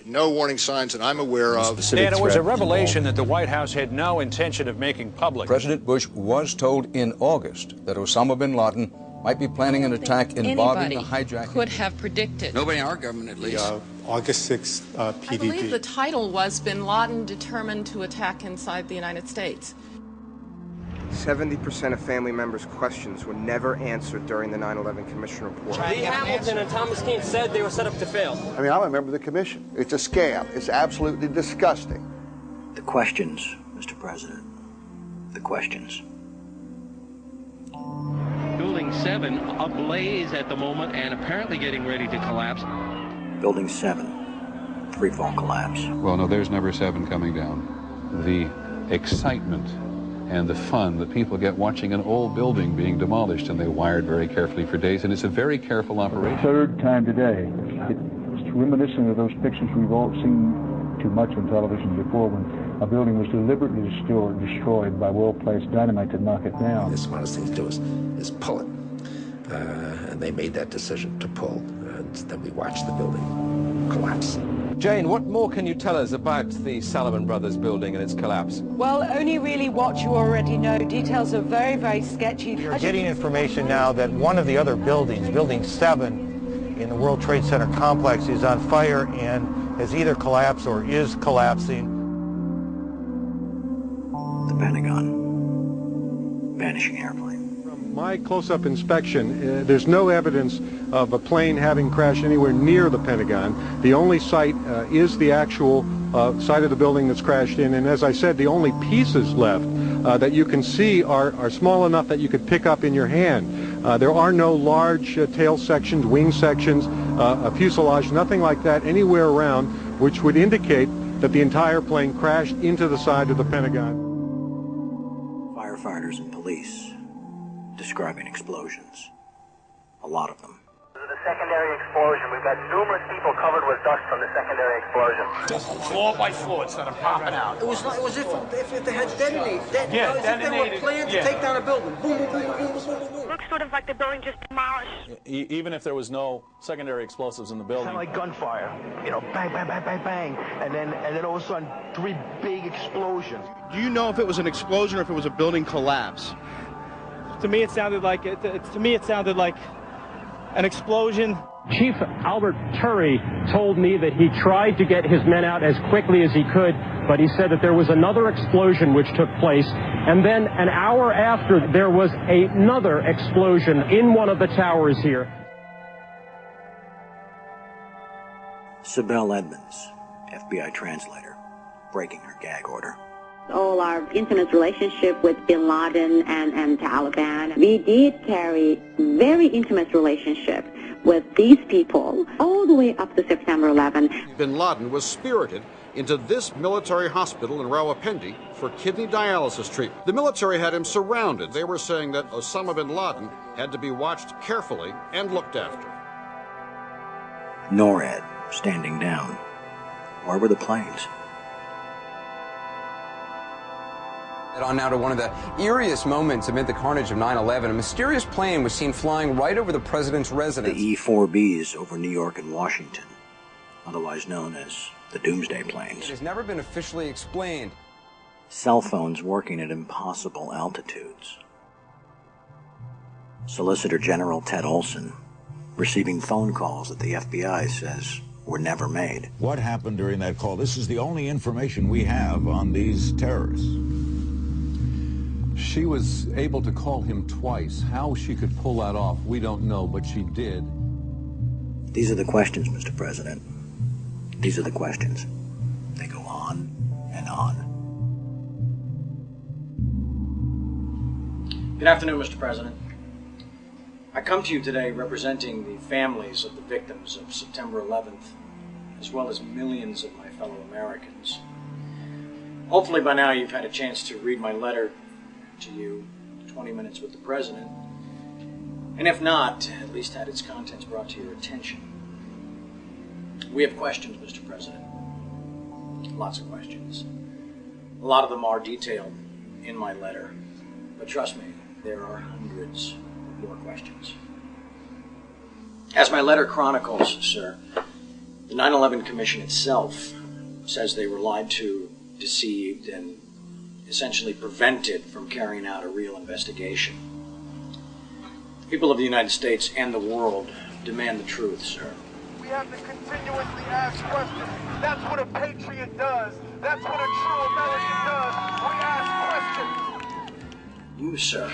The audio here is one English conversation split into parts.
no warning signs that I'm aware of. And it was a revelation that the White House had no intention of making public. President Bush was told in August that Osama bin Laden might be planning an attack involving the hijacking. Could have predicted. Nobody in our government, at least. August 6th PDD. I believe the title was Bin Laden Determined to Attack Inside the United States. 70% of family members' questions were never answered during the 9/11 Commission report. Lee Hamilton and Thomas Keane said they were set up to fail. I mean, I'm a member of the commission. It's a scam. It's absolutely disgusting. The questions, Mr. President. The questions. Building 7 ablaze at the moment and apparently getting ready to collapse. Building 7, freefall collapse. Well, no, there's number 7 coming down. The excitement and the fun that people get watching an old building being demolished, and they wired very carefully for days, and it's a very careful operation. Third time today. It's reminiscent of those pictures we've all seen too much on television before, when a building was deliberately destroyed by well-placed dynamite to knock it down. The smartest thing to do is pull it. And they made that decision to pull, and then we watched the building collapse. Jane, what more can you tell us about the Salomon Brothers building and its collapse? Well, only really what you already know. Details are very, very sketchy. You're getting information now that one of the other buildings, Building 7 in the World Trade Center complex, is on fire and has either collapsed or is collapsing. The Pentagon. Vanishing airplane. From my close-up inspection, there's no evidence of a plane having crashed anywhere near the Pentagon. The only site is the actual site of the building that's crashed in, and as I said, the only pieces left that you can see are small enough that you could pick up in your hand. There are no large tail sections, wing sections, a fuselage, nothing like that anywhere around, which would indicate that the entire plane crashed into the side of the Pentagon. Firefighters and police describing explosions. A lot of them. The secondary explosion. We've got numerous people covered with dust from the secondary explosion. Just floor by floor, it started popping out. It was if they had detonated. Yeah, as if they were planning to take down a building. Boom, boom, boom, boom, boom, boom, boom. Looks sort of like the building just demolished. Even if there was no secondary explosives in the building. Kind of like gunfire, you know, bang, bang, bang, bang, bang, and then all of a sudden 3 big explosions. Do you know if it was an explosion or if it was a building collapse? To me, it sounded like an explosion. Chief Albert Turry told me that he tried to get his men out as quickly as he could, but he said that there was another explosion which took place, and then an hour after there was another explosion in one of the towers here. Sibel Edmonds, FBI translator, breaking her gag order. All our intimate relationship with Bin Laden and Taliban. We did carry very intimate relationship with these people all the way up to September 11. Bin Laden was spirited into this military hospital in Rawalpindi for kidney dialysis treatment. The military had him surrounded. They were saying that Osama bin Laden had to be watched carefully and looked after. NORAD standing down. Where were the planes? On now to one of the eeriest moments amid the carnage of 9/11. A mysterious plane was seen flying right over the president's residence. The E-4Bs over New York and Washington, otherwise known as the Doomsday Planes. It has never been officially explained. Cell phones working at impossible altitudes. Solicitor General Ted Olson receiving phone calls that the FBI says were never made. What happened during that call? This is the only information we have on these terrorists. She was able to call him twice. How she could pull that off, we don't know, but she did. These are the questions, Mr. President. These are the questions. They go on and on. Good afternoon, Mr. President. I come to you today representing the families of the victims of September 11th, as well as millions of my fellow Americans. Hopefully by now you've had a chance to read my letter to you, 20 Minutes with the President, and if not, at least had its contents brought to your attention. We have questions, Mr. President. Lots of questions. A lot of them are detailed in my letter, but trust me, there are hundreds more questions. As my letter chronicles, sir, The 9/11 Commission itself says they were lied to, deceived, and essentially prevented from carrying out a real investigation. The people of the United States and the world demand the truth, sir. We have to continuously ask questions. That's what a patriot does. That's what a true American does. We ask questions. You, sir,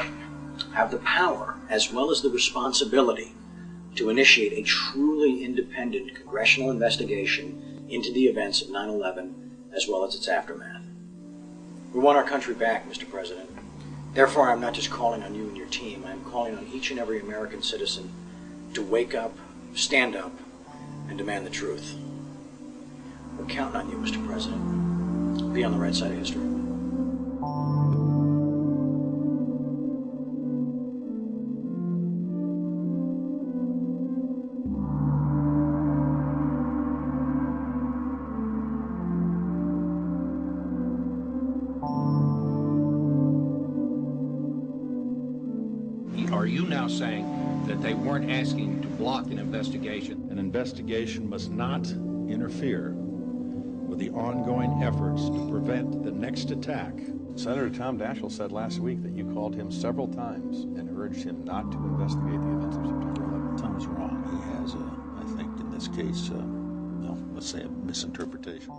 have the power as well as the responsibility to initiate a truly independent congressional investigation into the events of 9/11 as well as its aftermath. We want our country back, Mr. President. Therefore, I'm not just calling on you and your team. I'm calling on each and every American citizen to wake up, stand up, and demand the truth. We're counting on you, Mr. President. Be on the right side of history. Are you now saying that they weren't asking to block an investigation? An investigation must not interfere with the ongoing efforts to prevent the next attack. Senator Tom Daschle said last week that you called him several times and urged him not to investigate the events of September 11th. Tom's wrong. He has, I think, in this case, let's say a misinterpretation.